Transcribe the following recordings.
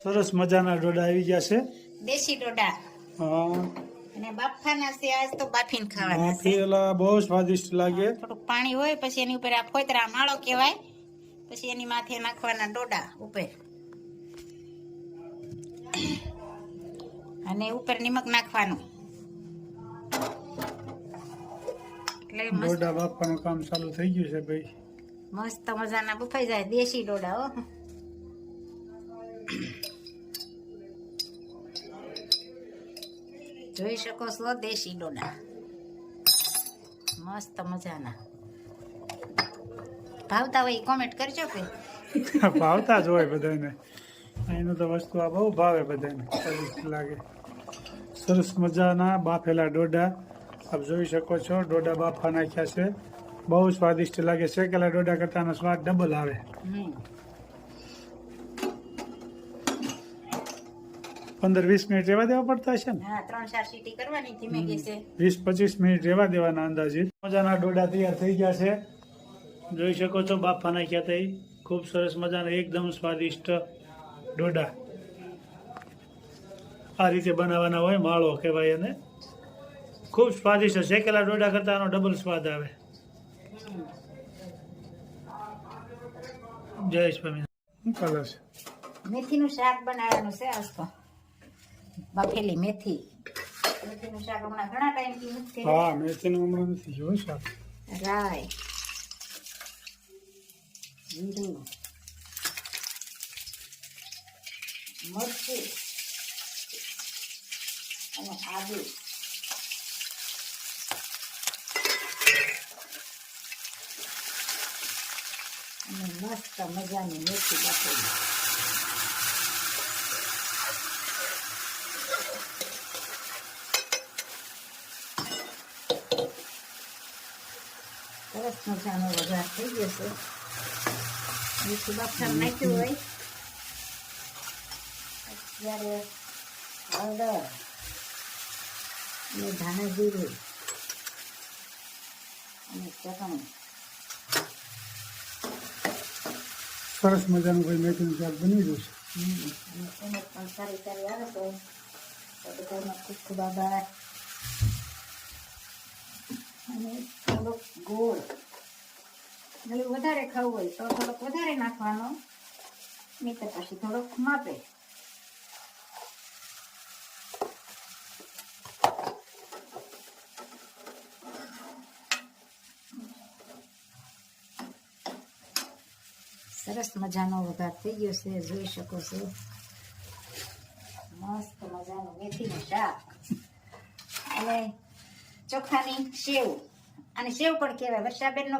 સરસ મજાના ડોડા આવી ગયા છે. દેશી ડોડા હા, અને બાફાના છે. આજ તો બાફીને ખાવાના છે. બાફેલા બહુ સ્વાદિષ્ટ લાગે. થોડુંક પાણી હોય, પછી એની ઉપર આ ફોતરા માળો કહેવાય, પછી એની માથે નાખવાના ડોડા ઉપર, અને ઉપર નિમક નાખવાનું. એટલે મસ્ત ડોડા બાફવાનું કામ ચાલુ થઈ ગયું છે ભાઈ. મસ્ત મજાના બફાઈ જાય દેશી ડોડા. હો, જોઈ શકો છો દેશી ડોડા મસ્ત મજાના. ભાવતા હોય કોમેન્ટ કરજો કે ભાવતા જ હોય બધાને. અહીંનું તો વસ્તુ આ બહુ ભાવે બધાને, સ્વાદિષ્ટ લાગે. સરસ મજાના બાફેલા ડોડા આપ જોઈ શકો છો. ડોડા બાફા નાખ્યા છે, બહુ સ્વાદિષ્ટ લાગે. શેકેલા ડોડા કરતાનો સ્વાદ ડબલ આવે. 15-20 મિનિટ રહેવા દેવા પડતા હશે ને? હા, 3-4 સીટી કરવાની ધીમે ગેસે. 20-25 મિનિટ રહેવા દેવાના અંદાજિત. મજાના ડોડા તૈયાર થઈ ગયા છે, જોઈ શકો છો. બાફા નાખ્યા હતા, ખૂબ સરસ મજાના એકદમ સ્વાદિષ્ટ ડોડા. આ રીતે બનાવવાના હોય, માળો કહેવાય એને. ખૂબ સ્વાદિષ્ટ. શેકેલા ડોડા કરતા આનો ડબલ સ્વાદ આવે. જય સ્વામી. શું કલર છે? મેથીનું શાક બનાવવાનું છે આજ તો. બાફેલી મેથીનું શાક હમણાં ઘણા ટાઈમથી નથી. હા, મેથીનું હમણાં નથી જોયું શાક. રાય, જીરું, મરચું અને આદુ. અને મસ્ત મજાની મેથી બાફેલી. સરસ મજાનો વઘાર થઈ ગયો છે. મીઠું બાફા નાખ્યું હોય. અત્યારે હળદર અને ધાણા જીરું અને ચટણી. સરસ મજાનું ભાઈ મેથીનું શાક બની ગયું છે. એને પણ સારી સારી આવે તો બધામાં ખૂબ ખૂબ આભાર. અને થોડોક ગોળ, એટલે વધારે ખાવું હોય તો થોડોક વધારે નાખવાનો, નહીં તો પછી થોડોક માપે. સરસ મજાનો વઘાર થઈ ગયો છે, જોઈ શકો છો. મસ્ત મજાનું મેથીનું શાક અને ચોખાની સેવ. અને સેવ પણ કહેવાય. વર્ષાબેન નો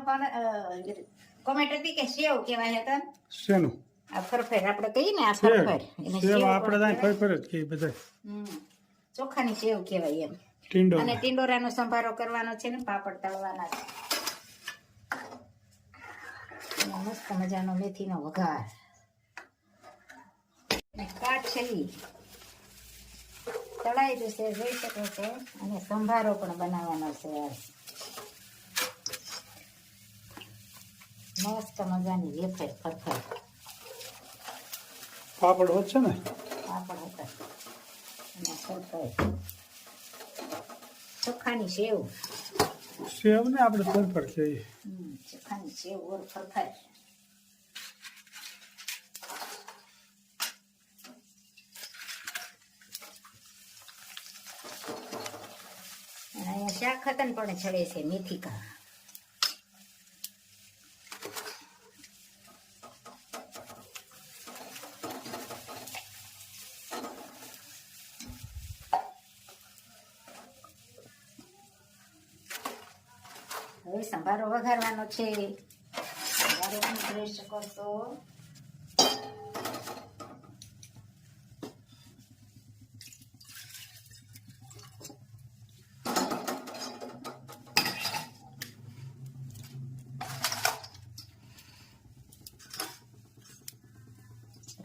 કોમેન્ટ હતી કે સેવ કહેવાય હતા. શેનું? આ ફરફર આપણે કહીએ ને, આ ફરફર એને સેવ સેવ આપણે ત્યાં ફરફર જ કહીએ બધા. ચોખાની સેવ કહેવાય એમ. ટીંડો. અને ટીંડોરાનો સંભારો કરવાનો છે ને, પાપડ તળવાના છે. અને મસ્ત મજાનો મેથીનો વઘાર. કાચલી તળાઈ જશે, જોઈ શકો છો. અને સંભારો પણ બનાવવાનો છે. મસ્ત મજાની વેફર ફરફર. પાપડ હોત છે ને? પાપડ હતા અને ફરફર. ચોખાની સેવ. સેવ ને આપણે ફરફર કહીએ. ચોખાની સેવ ઓર ફરફર. અને અહીંયા શાક ખતન પણ ચડે છે, મેથી કા. હવે સંભારો વઘારવાનો છે. સંભારો પણ જોઈ શકો છો.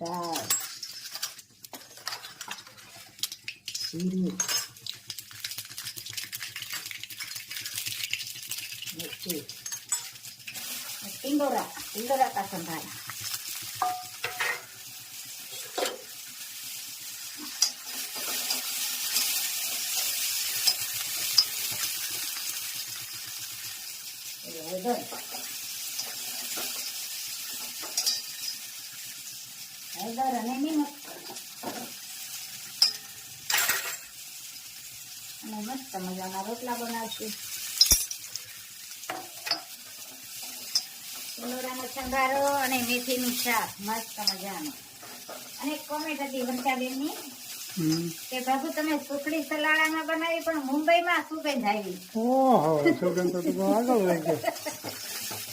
રાઈ, જીરું, मिर्ची, टिंडोरा टिंडोरा का संभारा, હળદર અને નિમક અને મસ્ત મજાના રોટલા બનાવશું. ટીંડોરાનો સંભારો અને મેથીનું શાક મસ્ત મજાનું. અને કોમેન્ટ હતી વર્ષાબેનની કે બાબુ તમે સુખડી સલાડામાં બનાવી પણ મુંબઈમાં સુગંધ આવી. ઓહો, સુગંધ તો બહુ આગળ રહી ગઈ,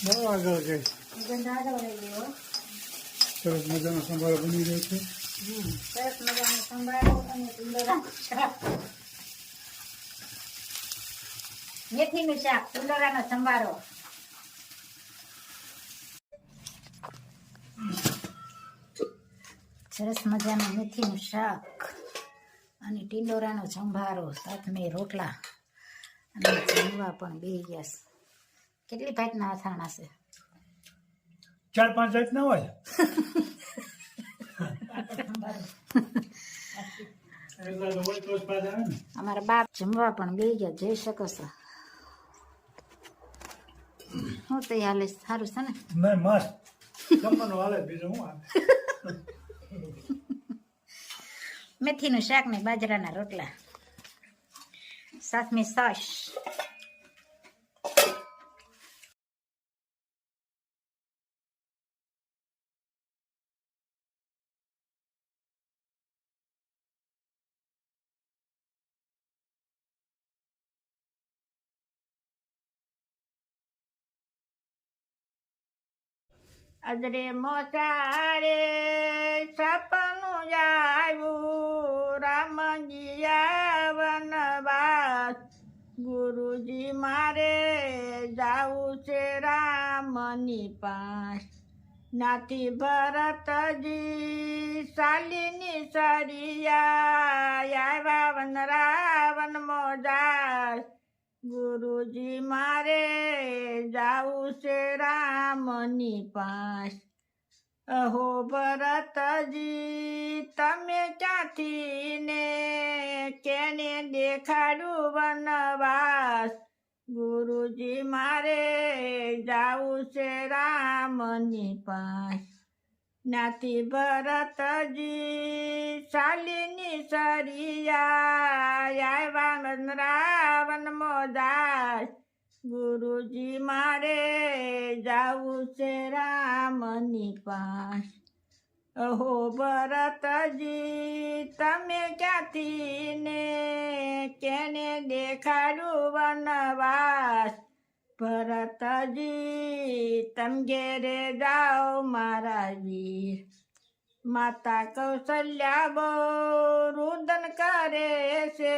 બહુ આગળ ગઈ. સુગંધ આગળ રહી ગયો. સરસ મજાનો સંભારો બની ગયો છે. સરસ મજાનો સંભારો અને ટીંડોરાનું શાક, મેથીનું શાક, ટીંડોરાનો સંભારો. સરસ મજાનું મેથીનું શાક અને ટીંડોરાનો સંભારો, સાથે રોટલા અને જમવા પણ બે ગયા. કેટલી ભાતના અથાણા છે? 4-5 જાતના હોય. અમારા બાપ જમવા પણ બે ગયા. જઈ શકો છો. હું તો હાલે સારું છે ને? નહીં, મસ્ત જમવાનું હાલે, બીજું શું હાલે. મેથીનું શાક ને બાજરાના રોટલા, સાથમાં છાશ. અદરે મોસારે સપનું આવ્યું, રામજી વનવાસ. ગુરુજી મારે જાવું છે રામની પાસ. નાથી ભરતજી શાલિની સરિયા, આવ્યા વન રાવણ મોજાર. ગુરુજી મારે જાવું છે રામની પાસ. અહો ભરતજી તમે ક્યાંથી ને કેને દેખાડું વનવાસ. ગુરુજી મારે જાવું છે રામની પાસ. નાથી ભરતજી શાલિની સરિયા, આવ્યા રાવણ મોજાર. ગુરુજી મારે જાવું છે રામની પાસ. અહો ભરતજી તમે ક્યાંથી ને કેને દેખાડું વનવાસ. ભરતજી તમ ઘેરે જાઓ મારા વીર. માતા કૌશલ્યા બહુ રુદન કરે છે,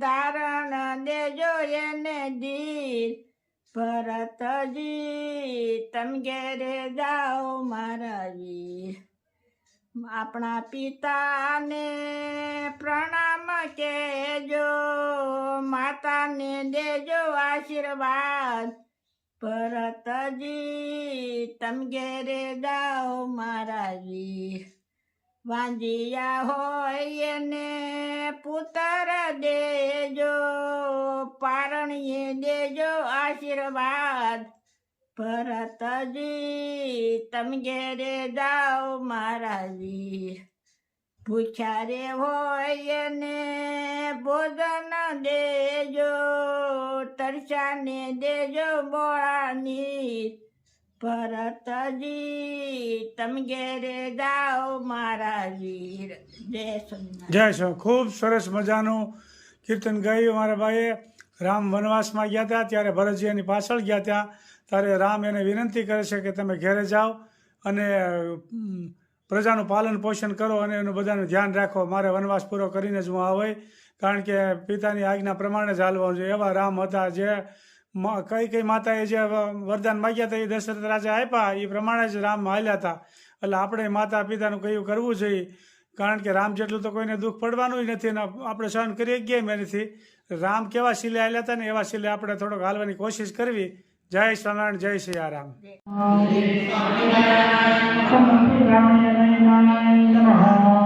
ધારણ દેજો એને ધીર. ભરતજી તમ ઘેરે જાઓ મારા વીર. આપણા પિતાને પ્રણામ કહેજો, માતાને દેજો આશીર્વાદ. ભરતજી તમ ઘેરે જાઓ મારા વીર. વાંજિયા હોય એને પુત્ર દેજો, પારણીએ દેજો આશીર્વાદ. ભરતજી તમ ઘેરે જાઓ મારા વીર. ભૂખ્યા રે હોય એને ભોજન દેજો, તરસાને દેજો બોળાની. ભરતજી તમ ઘેરે જાઓ મારા વીર. જય સોમનાથ. જય શ્રી. ખૂબ સરસ મજાનું કીર્તન ગાયું મારા ભાઈએ. રામ વનવાસમાં ગયા હતા ત્યારે ભરતજી એની પાછળ ગયા હતા. ત્યારે રામ એને વિનંતી કરે છે કે તમે ઘેરે જાઓ અને પ્રજાનું પાલન પોષણ કરો અને એનું બધાનું ધ્યાન રાખો. મારે વનવાસ પૂરો કરીને જ હું આવે, કારણ કે પિતાની આજ્ઞા પ્રમાણે જ હાલવાનું છે. એવા રામ હતા જે કઈ માતાએ જે વરદાન માગ્યા હતા એ દશરથ રાજા આપ્યા, એ પ્રમાણે જ રામ હાલ્યા હતા. એટલે આપણે માતા પિતાનું કયું કરવું જોઈએ, કારણ કે રામ જેટલું તો કોઈને દુઃખ પડવાનું નથી અને આપણે સહન કરી ગયા એનાથી. રામ કેવા શીલે હાલ્યા હતા ને એવા શીલે આપણે થોડોક હાલવાની કોશિશ કરવી. જય સ્વામિનારાયણ, જય સિયારામ. જય